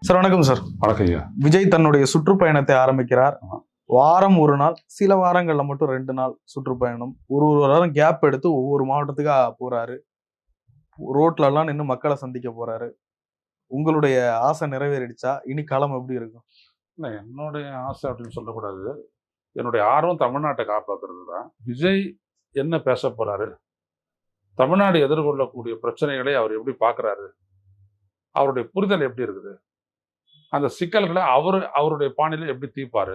Sir வணக்கம் sir. வணக்கம் ஐயா. விஜய் தன்னுடைய சுற்றுப்பயணத்தை ஆரம்பிக்கிறார். வாரம் ஒரு நாள், சில வாரங்கள்ல மட்டும் 2 நாள் சுற்றுப்பயணம். ஒரு வாரம் கேப் எடுத்து ஒவ்வொரு மாவட்டத்துக்கா போறாரு. ரோட்ல எல்லாம் நின்று மக்களை சந்திக்க போறாரு. உங்களுடைய ஆசை நிறைவேறிடுச்சா? இனி களம் எப்படி இருக்கும்? இல்லை, என்னுடைய ஆசை அப்படின்னு சொல்லக்கூடாது. என்னுடைய ஆர்வம் தமிழ்நாட்டை காப்பாற்றுறது தான். விஜய் என்ன பேச போறாரு, தமிழ்நாடு எதிர்கொள்ளக்கூடிய பிரச்சனைகளை அவர் எப்படி பார்க்குறாரு, அவருடைய புரிதல் எப்படி இருக்குது, அந்த சிக்கல்களை அவருடைய பாணியில் எப்படி தீர்ப்பாரு,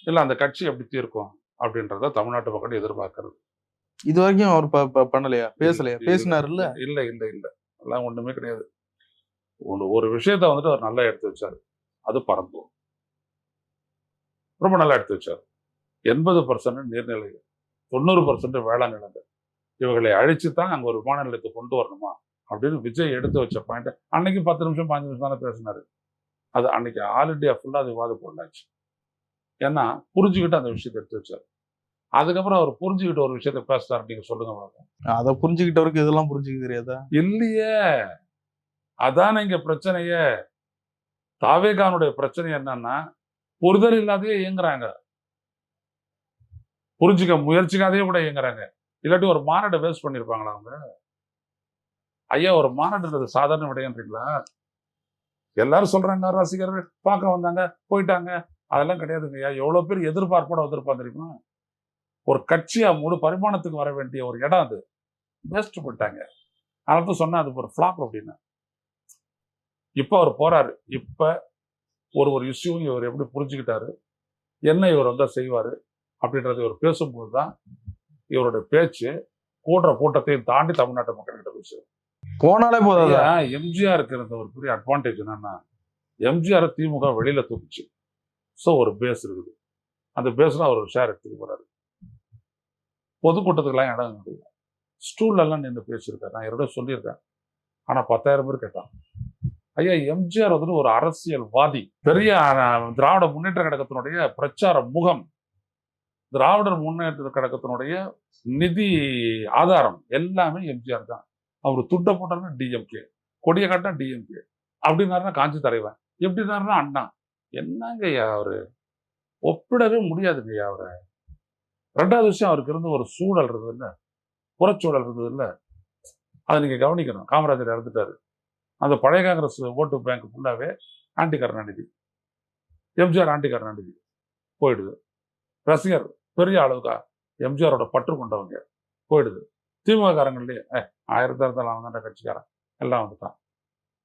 இல்லை அந்த கட்சி எப்படி தீர்க்கும் அப்படின்றத தமிழ்நாட்டு மக்கள் எதிர்பார்க்கறது. இது வரைக்கும் அவர் பண்ணலையா? பேசலையா? பேசினாருல்ல? இல்லை இல்லை இல்லை, அதெல்லாம் ஒன்றுமே கிடையாது. ஒரு விஷயத்த வந்துட்டு அவர் நல்லா எடுத்து வச்சார். அது பரந்தூர் ரொம்ப நல்லா எடுத்து வச்சார். 80% நீர்நிலைகள், 90% வேளாண் நிலங்கள், இவர்களை அழிச்சு தான் அங்கே ஒரு விமான நிலையத்தை கொண்டு வரணுமா அப்படின்னு விஜய் எடுத்து வச்ச பாயிண்ட். அன்னைக்கு 10 நிமிஷம் 5 நிமிஷம் தானே பேசினாரு. அது அன்னைக்கு ஆல் இண்டியா ஃபுல்லாக அது விவாதம் போடலாச்சு. ஏன்னா புரிஞ்சுக்கிட்டு அந்த விஷயத்தை எடுத்து வச்சார். அதுக்கப்புறம் அவர் புரிஞ்சுக்கிட்டு ஒரு விஷயத்த பேசுறாரு. நீங்க சொல்லுங்க பாருங்க. அதை புரிஞ்சுக்கிட்டவருக்கு இதெல்லாம் புரிஞ்சுக்க தெரியாதா? இல்லையே, அதான இங்க பிரச்சனையே. தாவேகானுடைய பிரச்சனை என்னன்னா, புரிதல் இல்லாதே இயங்குறாங்க, புரிஞ்சுக்க முயற்சிக்காதே கூட இயங்குறாங்க. இல்லாட்டி ஒரு மாநாட்டை வேஸ்ட் பண்ணிருப்பாங்களா அவங்க? ஐயா, ஒரு மாநாட்டுன்றது சாதாரண விடையன்றீங்களா? எல்லாரும் சொல்றாங்க ரசிகர்கள் பார்க்க வந்தாங்க போயிட்டாங்க, அதெல்லாம் கிடையாதுங்க ஐயா. எவ்வளவு பேர் எதிர்பார்ப்போட வந்திருப்பாங்க தெரியுமா? ஒரு கட்சியா முழு பரிமாணத்துக்கு வர வேண்டிய ஒரு இடம் அது வேஸ்ட் பண்ணிட்டாங்க. அதனால சொன்னா அது ஒரு ஃபிளாப் அப்படின்னு. இப்ப அவர் போறாரு. இப்ப ஒரு இஷ்யூவும் இவர் எப்படி புரிஞ்சுக்கிட்டாரு, என்ன இவர் வந்தா செய்வாரு அப்படின்றது இவர் பேசும்போது தான் இவருடைய பேச்சு கூடுற கூட்டத்தையும் தாண்டி தமிழ்நாட்டு மக்கள்கிட்ட பேசுவார். போனாலே போதும். எம்ஜிஆருக்கு இருந்த ஒரு பெரிய அட்வான்டேஜ் என்னன்னா, எம்ஜிஆர் திமுக வெளியில தூக்குச்சு. ஸோ ஒரு பேஸ் இருக்குது. அந்த பேஸ்ல அவர் ஒரு ஷேர் எடுத்துக்க போறாரு. பொதுக்கூட்டத்துக்கெல்லாம் இடம் கிடையாது. ஸ்டூல்ல எல்லாம் நின்று பேசியிருக்காரு. நான் என்னோட சொல்லியிருக்கேன். ஆனா 10,000 பேர் கேட்டான். ஐயா, எம்ஜிஆர் வந்துட்டு ஒரு அரசியல்வாதி, பெரிய திராவிட முன்னேற்ற கழகத்தினுடைய பிரச்சார முகம், திராவிடர் முன்னேற்ற கழகத்தினுடைய நிதி ஆதாரம் எல்லாமே எம்ஜிஆர் தான். அவரு துட்ட போட்டாருன்னா டிஎம்கே, கொடிய காட்டினா டிஎம்கே, அப்படின்னாருன்னா காஞ்சி தலைவன், எப்படின்னாருன்னா அண்ணா. என்னங்க ஐயா அவரு, ஒப்பிடவே முடியாதுங்க ஐயா அவரை. 2வது விஷயம், அவருக்கு இருந்த ஒரு சூழல் இருந்தது இல்லை, புறச்சூழல் இருந்தது இல்லை, அதை நீங்க கவனிக்கணும். காமராஜர் இறந்துட்டாரு. அந்த பழைய காங்கிரஸ் ஓட்டு பேங்க் ஃபுல்லாவே ஆன்டி கருணாநிதி, எம்ஜிஆர் ஆன்டி கருணாநிதி போயிடுது. ரசிகர் பெரிய அளவுக்கா எம்ஜிஆரோட பற்று கொண்டவங்க போயிடுது. திமுக காரங்கள்லயே 1000 கட்சிக்காரன் எல்லாம் வந்துட்டான்.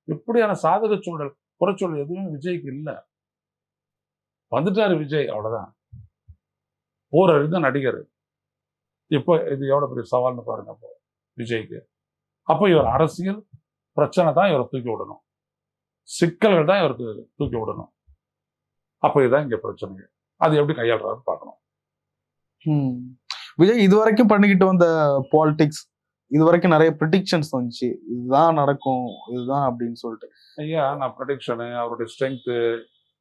இப்படியான சாதக சூழல் புறச்சூழல் எதுவுமே விஜய்க்கு இல்லை. வந்துட்டாரு விஜய், அவ்வளவுதான். போற தான் நடிகர். இப்போ இது எவ்வளவு பெரிய சவால்னு பாருங்க அப்போ விஜய்க்கு. அப்போ இவர் அரசியல் பிரச்சனை தான் இவரை தூக்கி விடணும், சிக்கல்கள் தான் இவருக்கு தூக்கி விடணும். அப்போ இதுதான் இங்க பிரச்சனை. அது எப்படி கையாளுறாருன்னு பார்க்கணும். விஜய் இதுவரைக்கும் பண்ணிக்கிட்டு வந்த பாலிடிக்ஸ், இது வரைக்கும் நிறைய ப்ரெடிக்ஷன்ஸ் வந்துச்சு, இதுதான் நடக்கும் இதுதான் அப்படின்னு சொல்லிட்டு. ஐயா, நான் ப்ரெடிக்ஷனு, அவருடைய ஸ்ட்ரென்த்து,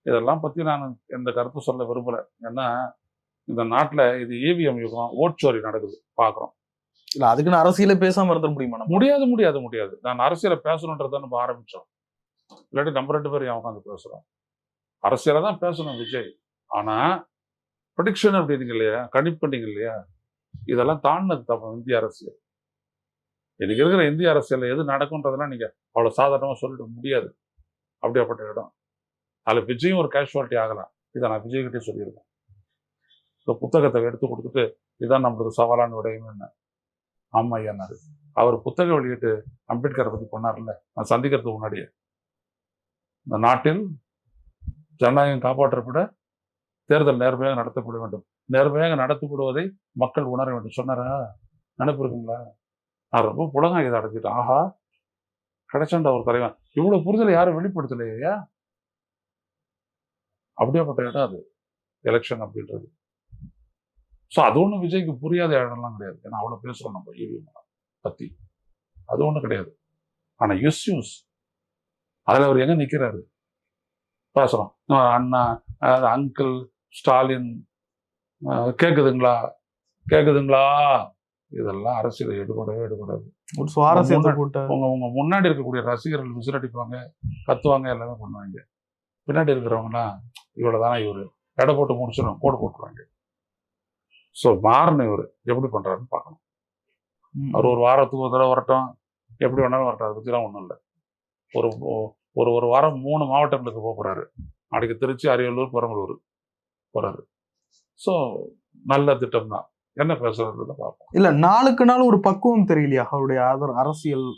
இதெல்லாம் பத்தி நான் எந்த கருத்து சொல்ல விரும்பல. ஏன்னா இந்த நாட்டுல இது EVM யுகம், ஓட்சோரி நடக்குது பாக்குறோம். இல்ல, அதுக்குன்னு அரசியல பேசாம இருந்த முடியுமா? முடியாது முடியாது முடியாது. நான் அரசியலை பேசணுன்றத நம்ம ஆரம்பிச்சோம். இல்லாட்டி நம்ம 2 பேரும் உட்காந்து பேசுறோம். அரசியலை தான் பேசணும் விஜய். ஆனா ப்ரெடிக்ஷன் அப்படிங்க இல்லையா, கணிப்பீங்க இல்லையா, இதெல்லாம் தாண்டினது தப்பு இந்திய அரசியல். இன்னைக்கு இருக்கிற இந்திய அரசியல் எது நடக்கும்ன்றதெல்லாம் நீங்க அவ்வளவு சாதாரணமா சொல்லிட முடியாது. அப்படியாப்பட்ட இடம். அதுல விஜயும் ஒரு கேஷுவாலிட்டி ஆகலாம். இதை நான் விஜய் கிட்டே சொல்லியிருக்கேன். இந்த புத்தகத்தை எடுத்து கொடுத்துட்டு இதான் நம்மளுக்கு சவாலான விடயம் என்ன. ஆமா ஐயாரு, அவர் புத்தகம் வெளியிட்டு அம்பேத்கரை பத்தி பண்ணார்ல, நான் சந்திக்கிறதுக்கு முன்னாடியே, இந்த நாட்டில் ஜனநாயகம் காப்பாற்றப்பட தேர்தல் நேர்மையாக நடத்தப்பட வேண்டும், நேர்மையாக நடத்தப்படுவதை மக்கள் உணர வேண்டும் சொன்னாரா? நினைப்பு இருக்குங்களா? நான் ரொம்ப புலங்க இதை அடைஞ்சிட்டேன். ஆஹா, கிடைச்சாண்ட ஒரு தலைவன். இவ்வளவு புரிதலை யாரும் வெளிப்படுத்தலையா? அப்படியாப்பட்ட இடம் அது எலெக்ஷன் அப்படின்றது. ஸோ அது ஒன்றும் விஜய்க்கு புரியாத இடம்லாம் கிடையாது. ஏன்னா அவ்வளோ பேசுகிறோம் நம்ம EVM பற்றி, அது ஒன்றும் கிடையாது. ஆனால் இஷ்யூஸ் அதில் அவர் எங்கே நிற்கிறாரு பேசுகிறோம். அண்ணா, அங்கிள் ஸ்டாலின், கேட்குதுங்களா கேட்குதுங்களா, இதெல்லாம் அரசியல் எடுக்கூடாது. ஒரு சுவாரஸ்யத்தை போட்டு உங்க முன்னாடி இருக்கக்கூடிய ரசிகர்கள் விசிலடிப்பாங்க, கத்துவாங்க, எல்லாமே பண்ணுவாங்க. பின்னாடி இருக்கிறவங்கன்னா இவ்வளவுதானே இவரு எடை போட்டு முடிச்சிடும் கோடு போட்டுருவாங்க. ஸோ மாறணும் இவரு எப்படி பண்றாருன்னு பார்க்கணும். அவர் ஒரு வாரத்துக்கு ஒரு தடவை வரட்டும், எப்படி வேணாலும் வரட்டும், அதை பற்றிலாம் ஒன்றும் இல்லை. ஒரு ஒரு ஒரு வாரம் 3 மாவட்டங்களுக்கு போக போறாரு. நாளைக்கு திருச்சி, அரியலூர், பெரம்பலூர் போறாரு. ஸோ நல்ல திட்டம் தான். என்ன பேசுறதுன்னு பார்ப்போம். இல்ல நாளுக்கு நாள் ஒரு பக்குவம் தெரியலையா அவருடைய அரசியல்?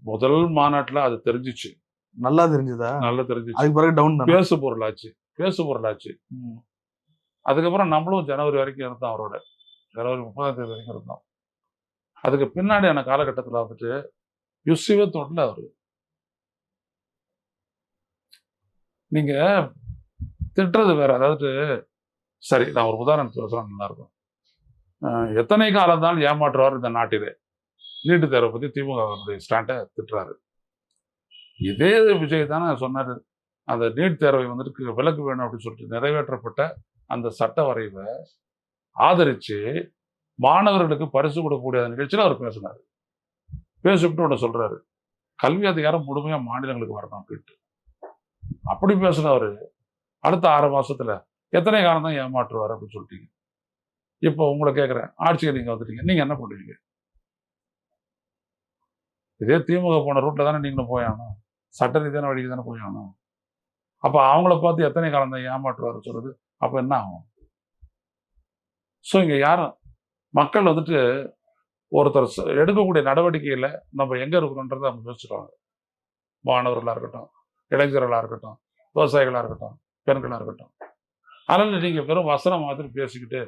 முதல் மாநாட்டுல அது தெரிஞ்சிச்சு, நல்லா தெரிஞ்சதா? நல்லா தெரிஞ்சிச்சு. அதுக்கு பிறகு டவுன் தான். பேசு பொருளாச்சு. அதுக்கப்புறம் நம்மளும் ஜனவரி வரைக்கும் இருந்தோம் அவரோட. ஜனவரி 30ஆம் தேதி வரைக்கும் இருந்தோம். அதுக்கு பின்னாடியான காலகட்டத்தில் வந்துட்டு யுசிவே தொடல அவரு. நீங்க திட்டுறது வேற. அதாவது சரி, நான் ஒரு உதாரணத்துக்கு சொல்ல நல்லா இருக்கும். எத்தனை காலம் தான் ஏமாற்றுவார் இந்த நாட்டிலே. நீட்டு தேர்வை பத்தி திமுக ஸ்டாண்டை திட்டுறாரு. இதே விஜய் தானே சொன்னாரு, அந்த நீட் தேர்வை வந்துட்டு விலக்கு வேணும் அப்படின்னு சொல்லிட்டு நிறைவேற்றப்பட்ட அந்த சட்ட வரைவை ஆதரிச்சு மாணவர்களுக்கு பரிசு கொடுக்கக்கூடிய நிகழ்ச்சியில் அவர் பேசினார். பேசிவிட்டு ஒன்று சொல்றாரு, கல்வி அதிகாரம் முழுமையா மாநிலங்களுக்கு வரணும் அப்படின்ட்டு. அப்படி பேசினவர் அடுத்த 6 மாசத்துல எத்தனை காலம் தான் ஏமாற்றுவார் அப்படின்னு சொல்லிட்டீங்க. இப்போ உங்களை கேட்குறேன், ஆட்சியை நீங்க வந்துட்டீங்க, நீங்க என்ன பண்ணுவீங்க? இதே திமுக போன ரூட்ல தானே நீங்களும் போயாகணும், சட்ட ரீதியான வழிக்கு தானே போயாகணும். அப்ப அவங்கள பார்த்து எத்தனை காலம் தான் ஏமாற்றுவார் சொல்றது, அப்ப என்ன ஆகும்? ஸோ இங்க யாரும் மக்கள் வந்துட்டு ஒருத்தர் எடுக்கக்கூடிய நடவடிக்கையில நம்ம எங்க இருக்கிறோன்றதை அவங்க யோசிச்சுருவாங்க. மாணவர்களா இருக்கட்டும், இளைஞர்களா இருக்கட்டும், விவசாயிகளா இருக்கட்டும், பெண்களா இருக்கட்டும். அதனால நீங்க வெறும் வசனம் மாதிரி பேசிக்கிட்டு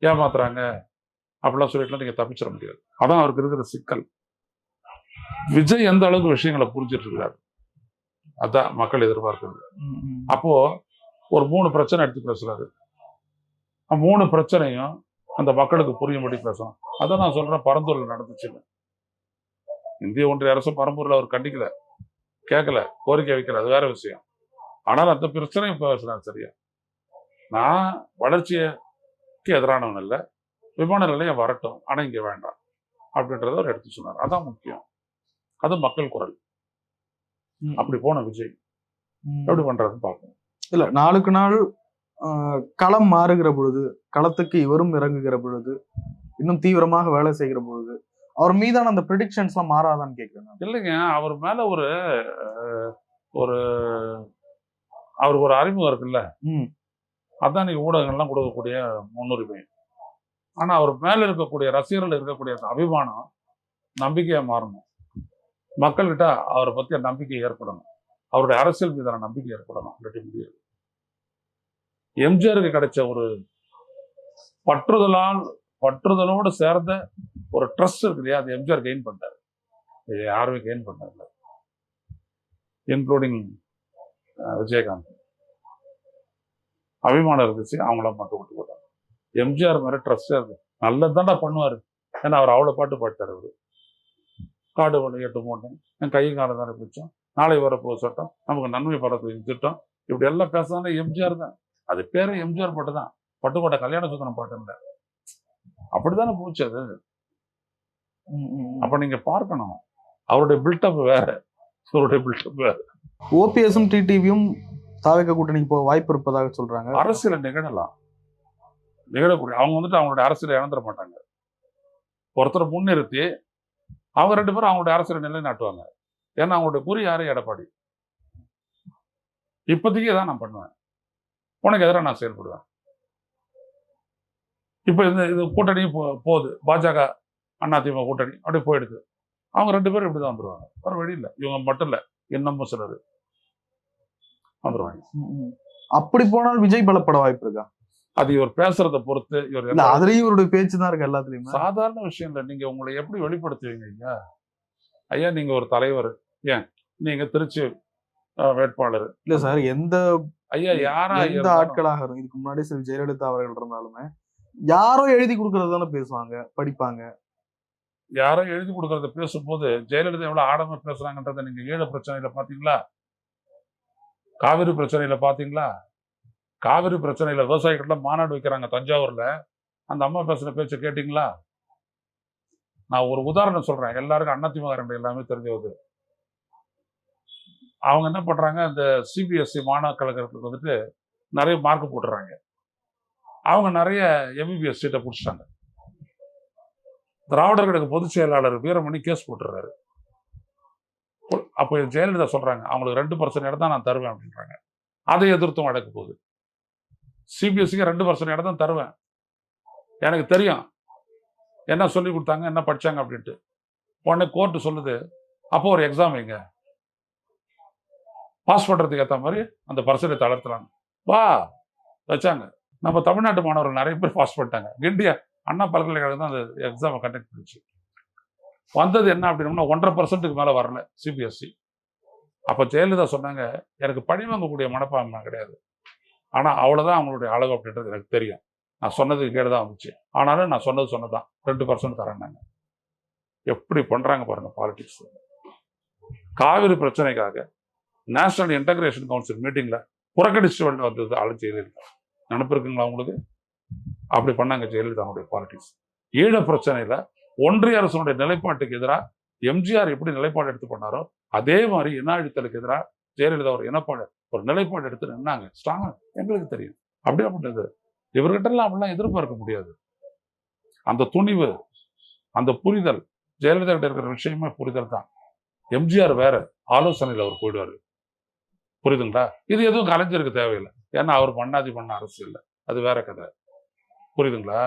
ஏமாத்துறாங்க அப்படிலாம் சொல்லிட்டுலாம் நீங்க தப்பிச்சிட முடியாது. அதான் அவருக்கு இருக்கிற சிக்கல். விஜய் எந்த அளவுக்கு விஷயங்களை புரிஞ்சிட்டு இருக்கிறாரு, அதான் மக்கள் எதிர்பார்க்கிறது. அப்போ ஒரு 3 பிரச்சனை எடுத்து பேசுறாரு. 3 பிரச்சனையும் அந்த மக்களுக்கு புரியும்படி பேசணும். அதான் நான் சொல்றேன், பரந்தூர்ல நடந்துச்சுன்னு. இந்திய ஒன்றிய அரசு பரம்பூர்ல அவர் கண்டிக்கல, கேட்கல, கோரிக்கை வைக்கல, அது வேற விஷயம். ஆனால் அந்த பிரச்சனையும் பேசுறாரு. சரியா, நான் வளர்ச்சிக்கு எதிரானவன் இல்லை, விமான நிலையம் வரட்டும், ஆனா இங்க வேண்டாம் அப்படின்றத அவர் எடுத்து சொன்னார். அதான் முக்கியம். அது மக்கள் குரல். அப்படி போன விஜய் எப்படி பண்றாருன்னு பார்க்கணும். இல்ல நாளுக்கு நாள் களம் மாறுகிற பொழுது, களத்துக்கு இவரும் இறங்குகிற பொழுது, இன்னும் தீவிரமாக வேலை செய்கிற பொழுது அவர் மீதான அந்த ப்ரெடிக்ஷன்ஸ் எல்லாம் மாறாதான்னு கேட்கிறேன். இல்லைங்க, அவர் மேல ஒரு ஒரு அவருக்கு ஒரு அறிமுகம் இருக்குல்ல, அதான் நீங்க ஊடகங்கள்லாம் கொடுக்கக்கூடிய முன்னுரிமை. ஆனா அவர் மேல இருக்கக்கூடிய ரசிகர்கள் இருக்கக்கூடிய அபிமானம் நம்பிக்கையா மாறணும். மக்கள்கிட்ட அவரை பத்திய நம்பிக்கை ஏற்படணும், அவருடைய அரசியல் மீதான நம்பிக்கை ஏற்படணும். இல்லாட்டி முடியாது. எம்ஜிஆருக்கு கிடைச்ச ஒரு பற்றுதலோடு சேர்ந்த ஒரு ட்ரஸ்ட் இருக்கு இல்லையா, அது எம்ஜிஆர் கெயின் பண்ணாரு. யாருமே கெயின் பண்ணல, இன்க்ளூடிங் விஜயகாந்த். அபிமானம் இருந்துச்சு, அவங்கள மட்டும் விட்டு போட்டாங்க. எம்ஜிஆர் மாதிரி ட்ரஸ்ட் இருக்கு, நல்லதாண்டா பண்ணுவாரு. ஏன்னா அவர் அவ்வளவு பாட்டு பாட்டார். அவரு காடு வலை 8 மூட்டை, என் கையும் காலம் தானே பிடிச்சோம், நாளை வரப்போ சட்டம், நமக்கு நன்மை படத்துக்கு திட்டம், இப்படி எல்லாம் பேசுறாங்க எம்ஜிஆர் தான். அது பேரு எம்ஜிஆர் பாட்டு தான், பட்டுக்கோட்டை கல்யாண சுந்தரம் பாட்டு இல்லை. அப்படித்தானே போச்சு அது. அப்ப நீங்க பார்க்கணும், அவருடைய பில்டப் வேற, அவருடைய பில்டப் வேற. ஓபிஎஸும் டிடிவியும் தாவேக கூட்டணிக்கு போக வாய்ப்பு இருப்பதாக சொல்றாங்க. அரசியல நிகழக்கூடிய அவங்க வந்துட்டு அவங்களுடைய அரசியலை இழந்துட மாட்டாங்க. ஒருத்தரை முன்னிறுத்தி அவங்க 2 பேரும் அவங்களுடைய அரசியலை நிலைநாட்டுவாங்க. ஏன்னா அவங்களுடைய குறி யாரு? எடப்பாடி. இப்போதைக்கு தான் நான் பண்ணுவேன், உனக்கு எதிராக நான் செயல்படுவேன். இப்ப இது கூட்டணி போகுது, பாஜக அதிமுக கூட்டணி அப்படி போயிடுது. அவங்க 2 பேரும் இப்படிதான் வந்துருவாங்க, வேற வழி இல்லை. இவங்க மட்டும் இல்ல, இன்னமும் சிலர் வந்துருவாங்க. அப்படி போனால் விஜய் பலப்பட வாய்ப்பு இருக்கா? அது இவர் பேசுறதை பொறுத்து. இவர் அதுலயும் இவருடைய பேச்சு தான் இருக்கு எல்லாத்துலயும். சாதாரண விஷயம் இல்லை. நீங்க உங்களை எப்படி வெளிப்படுத்துவீங்க? ஐயா நீங்க ஒரு தலைவர், ஏன் நீங்க திருச்சி வேட்பாளர் இல்ல சார், எந்த ஐயா யாரா எந்த ஆட்களாக இருக்கும், இதுக்கு முன்னாடி சில ஜெயலலிதா அவர்கள் இருந்தாலுமே யாரோ எழுதி கொடுக்கறது தானே பேசுவாங்க, படிப்பாங்க. யாரோ எழுதி கொடுக்கறத பேசும்போது ஜெயலலிதா எவ்வளவு ஆடமா பேசுறாங்கன்றத நீங்க ஈழ பிரச்சனையில பாத்தீங்களா? காவிரி பிரச்சனையில பாத்தீங்களா? காவிரி பிரச்சனையில விவசாயிகள்லாம் மாநாடு வைக்கிறாங்க தஞ்சாவூர்ல, அந்த அம்மா பேசுற பேச்சை கேட்டீங்களா? நான் ஒரு உதாரணம் சொல்றேன், எல்லாருக்கும் அதிமுக எல்லாமே தெரிஞ்சது. அவங்க என்ன பண்றாங்க, இந்த சிபிஎஸ்சி மாணவக் கழகத்துக்கு வந்துட்டு நிறைய மார்க் போட்டுறாங்க. அவங்க நிறைய எம்பிபிஎஸ் சீட்டை பிடிச்சிட்டாங்க. திராவிடர் கழக பொதுச் செயலாளர் வீரமணி கேஸ் போட்டுறாரு. அப்போ ஜெயலலிதா சொல்றாங்க, அவங்களுக்கு 2% இடம் தான் நான் தருவேன் அப்படின்றாங்க. அதை எதிர்த்தும் வழக்கு போகுது. சிபிஎஸ்சிக்கு 2% இடம் தான் தருவேன், எனக்கு தெரியும் என்ன சொல்லி கொடுத்தாங்க, என்ன படிச்சாங்க அப்படின்ட்டு. உடனே கோர்ட்டு சொல்லுது, அப்போ ஒரு எக்ஸாம் வைங்க, பாஸ் பண்றதுக்கு ஏற்ற மாதிரி அந்த பர்சன்டேஜ் தளர்த்தலாம். வா வச்சாங்க. நம்ம தமிழ்நாட்டு மாணவர்கள் நிறைய பேர் பாஸ் பண்ணிட்டாங்க. கிண்டியா அண்ணா பல்கலைக்கழகம் தான் அந்த எக்ஸாமை கண்டக்ட் பண்ணிச்சு. வந்தது என்ன அப்படின்னா 1.5% மேலே வரல சிபிஎஸ்சி. அப்போ ஜெயலலிதா சொன்னாங்க, எனக்கு பழி வாங்கக்கூடிய மனப்பான்மை கிடையாது, ஆனால் அவ்வளோதான் அவங்களுடைய அளவு அப்படின்றது எனக்கு தெரியும், நான் சொன்னதுக்கு கீழே தான் வந்துச்சு, ஆனாலும் நான் சொன்னது சொன்னதான் 2% தரேன்னாங்க. எப்படி பண்றாங்க பாருங்க பாலிடிக்ஸ். காவிரி பிரச்சனைக்காக நேஷனல் இன்டகிரேஷன் கவுன்சில் மீட்டிங்ல புறக்கணிச்சு வந்தது ஆளு ஜெயலலிதா. நினப்பு இருக்குங்களா உங்களுக்கு? அப்படி பண்ணாங்க ஜெயலலிதாவுடைய பாலிடிக்ஸ். ஈழ பிரச்சனையில ஒன்றிய அரசுடைய நிலைப்பாட்டுக்கு எதிராக எம்ஜிஆர் எப்படி நிலைப்பாடு எடுத்து பண்ணாரோ அதே மாதிரி இன அழித்தலுக்கு எதிராக ஜெயலலிதா ஒரு நிலைப்பாடு எடுத்து நின்னாங்க. ஸ்ட்ராங்கா எங்களுக்கு தெரியும். அப்படியே பண்ணது இவர்கிட்ட எல்லாம் அப்படிலாம் எதிர்பார்க்க முடியாது. அந்த துணிவு, அந்த புரிதல், ஜெயலலிதா கிட்ட இருக்கிற விஷயமே புரிதல் தான். எம்ஜிஆர் வேற ஆலோசனையில் அவர் போயிடுவாரு, புரியுதுங்களா? இது எதுவும் கலைஞருக்கு தேவையில்லை, ஏன்னா அவர் பண்ணாதி பண்ண அரசியல், அது வேற கதை, புரியுதுங்களா?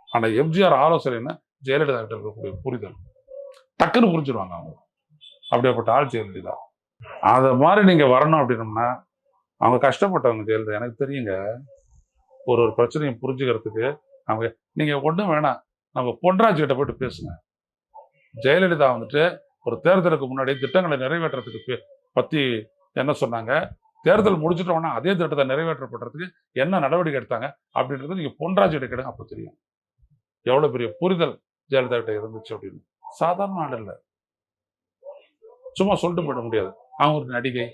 ஆனா எம்ஜிஆர் ஆலோசனைன்னா ஜெயலலிதா கிட்ட இருக்கக்கூடிய புரிதல் டக்குன்னு புரிஞ்சிருவாங்க அவங்க. அப்படியேப்பட்ட ஆள் ஜெயலலிதா. அதை மாதிரி நீங்க வரணும் அப்படின்னம்னா அவங்க கஷ்டப்பட்டவங்க ஜெயலலிதா, எனக்கு தெரியுங்க. ஒரு பிரச்சனையை புரிஞ்சுக்கிறதுக்கு அவங்க, நீங்க ஒன்றும் வேணாம், நம்ம பொன்ராஜ் கிட்ட போயிட்டு பேசுங்க. ஜெயலலிதா வந்துட்டு ஒரு தேர்தலுக்கு முன்னாடி திட்டங்களை நிறைவேற்றுறதுக்கு பத்தி என்ன சொன்னாங்க, தேர்தல் முடிச்சிட்டோம்னா அதே திட்டத்தை நிறைவேற்றப்படுறதுக்கு என்ன நடவடிக்கை எடுத்தாங்க அப்படின்றது நீங்க பொன்ராஜ் கிட்ட கேளுங்க, அப்போ தெரியும் எவ்வளவு பெரிய புரிதல் ஜெயலலிதா கிட்ட இருந்துச்சு அப்படின்னு. சாதாரண ஆள் இல்லை, சும்மா சொல்லிட்டு போயிட முடியாது. அவங்க ஒரு நடிகை,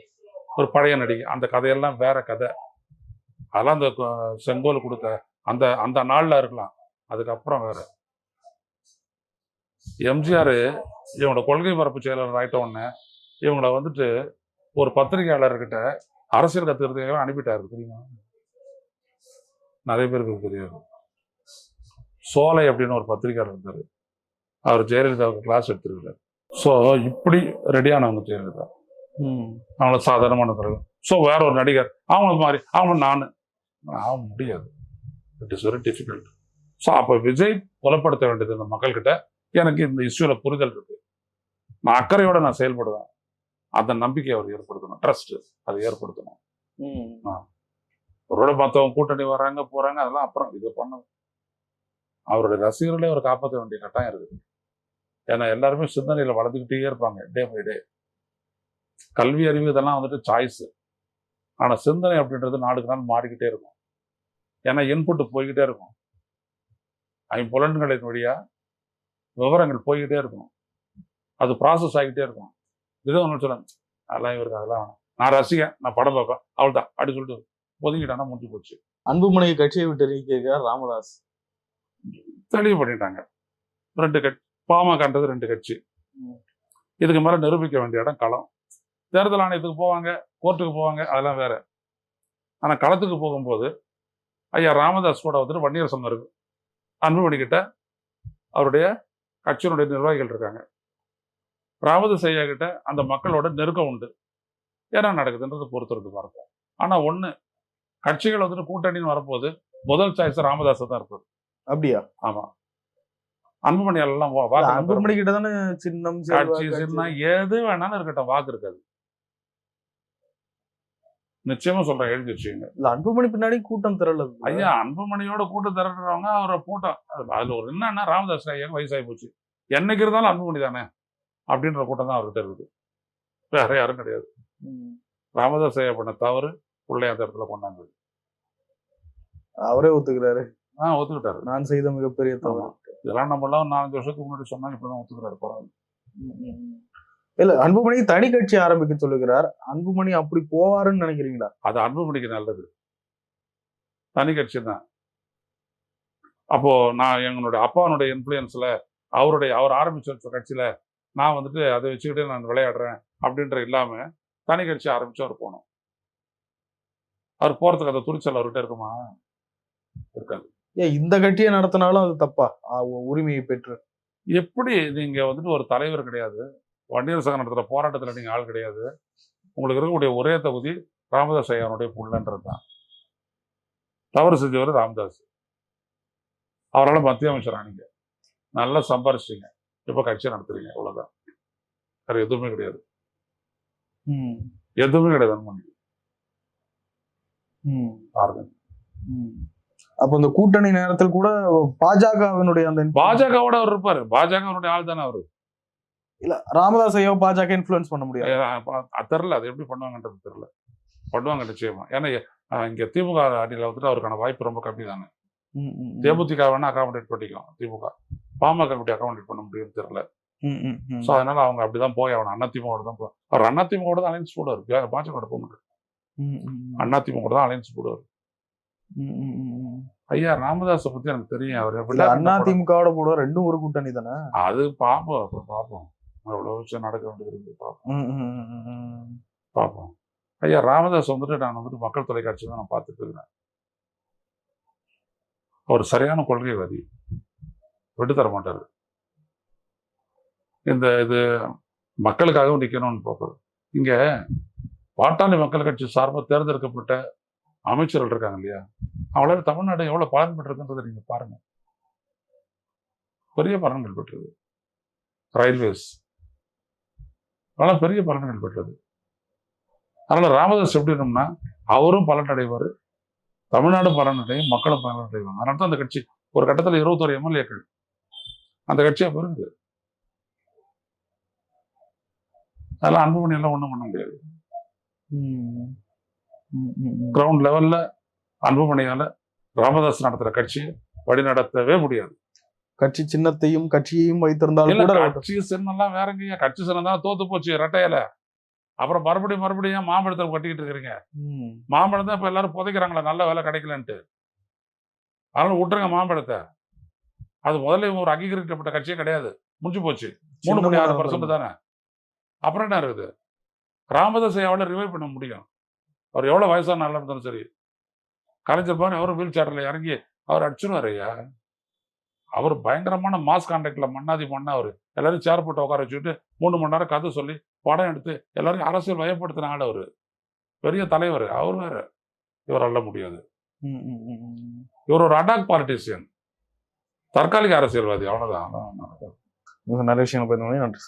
ஒரு பழைய நடிகை, அந்த கதையெல்லாம் வேற கதை. அதெல்லாம் அந்த செங்கோல் கொடுத்த அந்த அந்த நாள்ல இருக்கலாம், அதுக்கப்புறம் வேற. எம்ஜிஆர் இவங்களோட கொள்கை பரப்பு செயலாளர் ஆயிட்ட உடனே இவங்களை வந்துட்டு ஒரு பத்திரிகையாளர்கிட்ட அரசியல் கத்துக்கிறதுக்காக அனுப்பிட்டாரு, தெரியுமா? நிறைய பேருக்கு தெரியாது. சோலை அப்படின்னு ஒரு பத்திரிகையாளர் இருந்தாரு, அவர் ஜெயலலிதாவுக்கு கிளாஸ் எடுத்திருக்காரு. ஸோ இப்படி ரெடியானவங்க ஜெயலலிதா. அவங்கள சாதாரணமான பிறகு ஸோ வேற ஒரு நடிகர் அவங்க மாதிரி அவங்க ஆக முடியாது. It is very difficult. So அப்போ விஜய் புலப்படுத்த வேண்டியது இந்த மக்கள்கிட்ட, எனக்கு இந்த இஷ்யூல புரிதல் இருக்கு, நான் அக்கறையோட நான் செயல்படுவேன், அந்த நம்பிக்கை அவர் ஏற்படுத்தணும், ட்ரஸ்ட் அதை ஏற்படுத்தணும். அவரோட மற்றவங்க கூட்டணி வர்றாங்க போறாங்க, அதெல்லாம் அப்புறம் இதை பண்ணணும். அவருடைய ரசிகர்களே அவர் காப்பாற்ற வேண்டிய கட்டாயம் இருக்குது. ஏன்னா எல்லாருமே சிந்தனையில வளர்ந்துக்கிட்டே இருப்பாங்க டே பை டே. கல்வி அறிவு இதெல்லாம் வந்துட்டு சாய்ஸ், ஆனா சிந்தனை அப்படின்றது நாளுக்கு நாள் மாறிக்கிட்டே இருக்கும். ஏன்னா இன்புட் போய்கிட்டே இருக்கும், ஐம்புலன்களின் வழியா விவரங்கள் போய்கிட்டே இருக்கும், அது ப்ராசஸ் ஆகிட்டே இருக்கும். இதோ ஒன்று சொல்லுங்க, அதெல்லாம் இவருக்கு அதெல்லாம் வேணும், நான் ரசிகன், நான் படம் பார்ப்பேன், அவள் தான் அப்படி சொல்லிட்டு ஒதுங்கிட்டானா முடிஞ்சு போச்சு. அன்புமணியை கட்சியை விட்டு நீக்கியிருக்கார் ராமதாஸ். தெளிவு பண்ணிட்டாங்க. 2 கட்சி, பாமகன்றது 2 கட்சி. இதுக்கு மேல நிரூபிக்க வேண்டிய இடம் களம். தேர்தல் ஆணையத்துக்கு போவாங்க, கோர்ட்டுக்கு போவாங்க, அதெல்லாம் வேற. ஆனா களத்துக்கு போகும்போது ஐயா ராமதாஸ் கூட வந்துட்டு வன்னியர் சங்கம் இருக்கு, அன்புமணி கிட்ட அவருடைய கட்சியினுடைய நிர்வாகிகள் இருக்காங்க, ராமதாஸ் ஐயா கிட்ட அந்த மக்களோட நெருக்கம் உண்டு. என்ன நடக்குதுன்றது பொறுத்திருந்து பார்ப்போம். ஆனா ஒண்ணு, கட்சிகள் வந்துட்டு கூட்டணின்னு வரப்போது முதல் சாய்ஸ் ராமதாஸ் தான் இருப்பாரு. அப்படியா? ஆமா. அன்புமணி எல்லாம் அன்புமணி கிட்ட தானே சின்னம், கட்சி சின்னம் எது வேணாலும் இருக்கட்டும், வாக்கு இருக்காது. நிச்சயமா சொல்றேன், எழுதி வச்சுங்க. இல்ல அன்புமணி பின்னாடி கூட்டம் திரளது ஐயா. அன்புமணியோட கூட்டம் திரட்டுறவங்க அவரை கூட்டம், அதுல ஒரு என்னன்னா ராமதாஸ் ஐயா வயசாகி போச்சு, என்னைக்கு இருந்தாலும் அன்புமணி தானே அப்படின்ற கூட்டம் தான் அவர்கிட்ட இருக்குது, வேற யாரும் கிடையாது. ராமதாஸ் ஐயா பண்ண தவறு பிள்ளைய அந்த இடத்துல கொண்டாங்க, அவரே ஒத்துக்கிறாரு. ஒத்துக்கிட்டாரு, நான் செய்த மிகப்பெரிய தவறு. இதெல்லாம் நம்ம எல்லாம் 4 வருஷத்துக்கு முன்னாடி சொன்னாங்க, இப்பதான் ஒத்துக்கிறாரு. பரவாயில்ல. இல்ல அன்புமணி தனி கட்சி ஆரம்பிக்க சொல்லுகிறார், அன்புமணி அப்படி போவாருன்னு நினைக்கிறீங்களா? அது அன்புமணிக்கு நல்லது, தனி கட்சி தான். அப்போ நான் எங்களுடைய அப்பாவுடைய இன்ஃப்ளூயன்ஸ்ல அவர் ஆரம்பிச்ச கட்சியில நான் வந்துட்டு அதை வச்சுக்கிட்டு நான் விளையாடுறேன் அப்படின்ற இல்லாம தனி கட்சி ஆரம்பிச்சு அவர் போகணும். அவர் போறதுக்கு அந்த துணிச்சல் அவர்கிட்ட இருக்குமா? இருக்காது. ஏன் இந்த கட்சியை நடத்தினாலும் அது தப்பா? உரிமையை பெற்று. எப்படி நீங்க வந்துட்டு ஒரு தலைவர் கிடையாது, வன்னியர் சங்கம் நடத்துற போராட்டத்துல நீங்க ஆள் கிடையாது. உங்களுக்கு இருக்கக்கூடிய ஒரே தகுதி ராமதாஸ் ஐயாவுடைய புள்ளன்றது தான். தவறு செஞ்சவர் ராமதாஸ். அவரால் மத்திய அமைச்சர் ஆனீங்க, நல்லா சம்பாரிச்சிட்டீங்க, இப்ப கட்சியை நடத்துறீங்க, அவ்வளவுதான். வேற எதுவுமே கிடையாது. ம். எதுவுமே கிடையாது அன்புமணி. ம். பாருங்க. ம். அப்ப இந்த கூட்டணி நேரத்தில் கூட பாஜகவினுடைய அந்த பாஜகவோட அவர் இருப்பாரு. பாஜகவுடைய ஆள் தானே அவரு. இல்ல ராமதாஸ் ஐயாவை பாஜக இன்ஃப்ளூயன்ஸ் பண்ண முடியாது. தெரியல, அது எப்படி பண்ணுவாங்கன்றது தெரியல. பண்ணுவாங்க நிச்சயமா. ஏன்னா இங்க திமுக அணியில வந்துட்டு அவருக்கான வாய்ப்பு ரொம்ப கம்மி தானே. ம், ம், ம். தேமுதிக வேணா அகாமடேட் பண்ணிக்கலாம் திமுக. பாமக எப்படி அகாமடேட் பண்ண முடியும்னு தெரியல. ம், ம், ம். ஸோ அதனால அவங்க அப்படிதான் போய் அவன் அதிமுக தான் போய் அவர் அதிமுக தான் அலைன்ஸ் போடுவார். பாஜக போக மாட்டார். ம், ம், ம். அதிமுக தான் அலைன்ஸ் போடுவார். ம், ம், ம், ம். ஐயா ராமதாஸை பத்தி எனக்கு தெரியும். அவர் இல்ல அண்ணா திமுகவோட போடுவார், ரெண்டும் ஒரு கூட்டணி தானே. அது பார்ப்போம், அப்புறம் பார்ப்போம். அவ்வளவு விஷயம் நடக்க வேண்டியது இருக்கு, பார்ப்போம். ம், ம், ம், ம். பார்ப்போம். ஐயா ராமதாஸ் வந்துட்டு நான் வந்துட்டு மக்கள் தொலைக்காட்சியில் தான் நான் பார்த்துட்டு இருக்கிறேன். அவர் சரியான கொள்கைவாதி, விட்டு தர மாட்டாரு. இது மக்களுக்காகவும் நிக்கணும்னு பார்ப்பாரு. இங்க பாட்டாளி மக்கள் கட்சி சார்பாக தேர்ந்தெடுக்கப்பட்ட அமைச்சர்கள் இருக்காங்க இல்லையா, அவங்களால தமிழ்நாடு எவ்வளவு பலன் பெற்றிருக்குன்றதை நீங்க பாருங்க. பெரிய பலன்கள் பெற்றது. ரயில்வேஸ் அதெல்லாம் பெரிய பலன்கள் பெற்றது. அதனால ராமதாஸ் எப்படி இருக்கணும்னா அவரும் பலன் அடைவார், தமிழ்நாடு பலன் அடையும், மக்களும் பலன் அடைவாங்க. அதனால தான் அந்த கட்சி ஒரு கட்டத்தில் 21 எம்எல்ஏக்கள் அந்த கட்சியா பெருங்குது. அதெல்லாம் அன்புமணி எல்லாம் ஒண்ணும் பண்ண முடியாது. கிரவுண்ட் லெவல்ல அன்புமணியால ராமதாஸ் நடத்துற கட்சியை வழி நடத்தவே முடியாது. கட்சி சின்னத்தையும் கட்சியையும் வைத்திருந்தாலும் கூட கட்சி சின்னம்லாம் வேறங்கய்யா. கட்சி சின்னம் தான் தோத்து போச்சு ரெட்டையில. அப்புறம் மறுபடியும் மாம்பழத்தை கட்டிக்கிட்டு இருக்கிறீங்க. மாம்பழம் தான் இப்ப எல்லாரும் புதைக்கிறாங்களா, நல்ல வேலை கிடைக்கலன்ட்டு. அதனால விட்டுருங்க மாம்பழத்தை. அது முதல்ல ஒரு அங்கீகரிக்கப்பட்ட கட்சியே கிடையாது, முடிஞ்சு போச்சு. 3.6% தானே. அப்புறம் என்ன இருக்குது? ராமதாஸ் எவ்வளவு ரிவைவ் பண்ண முடியும்? அவர் எவ்வளவு வயசான நல்லா இருந்தாலும் சரி, கலைஞர் பாரு அவரும் வீல் சேர்ல இறங்கி அவர் அடிச்சுருவாரு ஐயா. அவர் பயங்கரமான மாஸ் கான்டாக்ட்ல மண்ணாதி மண்ணா அவரு எல்லாரும் சேர் போட்டு உட்கார வச்சுக்கிட்டு 3 மணி நேரம் கதை சொல்லி படம் எடுத்து எல்லாரும் அரசியல் வயப்படுத்தின ஆள் அவரு. பெரிய தலைவர் அவர் வேற. இவர் அல்ல முடியாது. இவர் ஒரு அடாக் பாலிட்டிஷியன், தற்காலிக அரசியல்வாதி, அவ்வளவுதான். நிறைய விஷயங்கள் நன்றி.